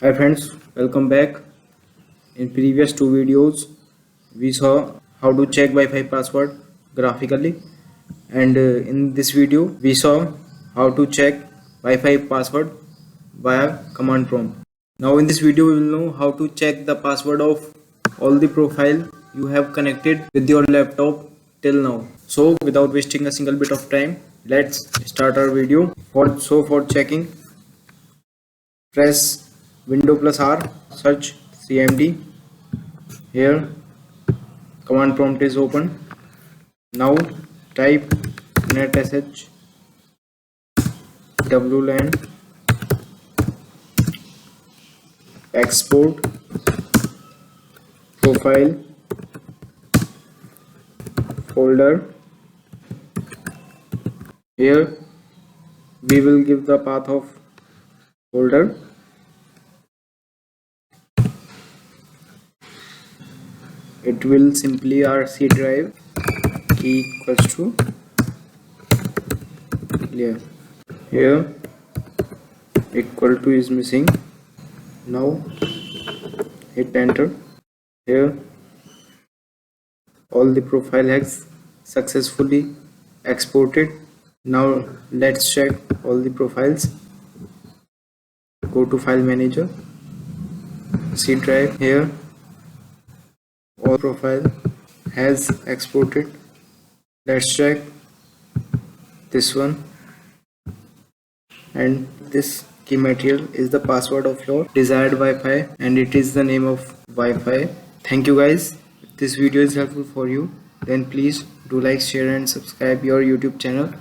Hi friends, welcome back. In previous two videos, we saw how to check Wi-Fi password graphically, and in this video, we saw how to check Wi-Fi password via command prompt. Now in this video, we will know how to check the password of all the profile you have connected with your laptop till now. So without wasting a single bit of time, let's start our video. For checking, press Window plus R, search CMD. Here command prompt is open. Now type netsh wlan export profile folder. Here we will give the path of folder. It will simply our C drive equals to clear. Here equal to is missing. Now hit enter. Here all the profile has successfully exported. Now let's check all the profiles. Go to file manager, C drive. Here all profile has exported. Let's check this one, and this key material is the password of your desired Wi-Fi, and it is the name of Wi-Fi. Thank you guys. If this video is helpful for you, then please do like, share and subscribe your YouTube channel.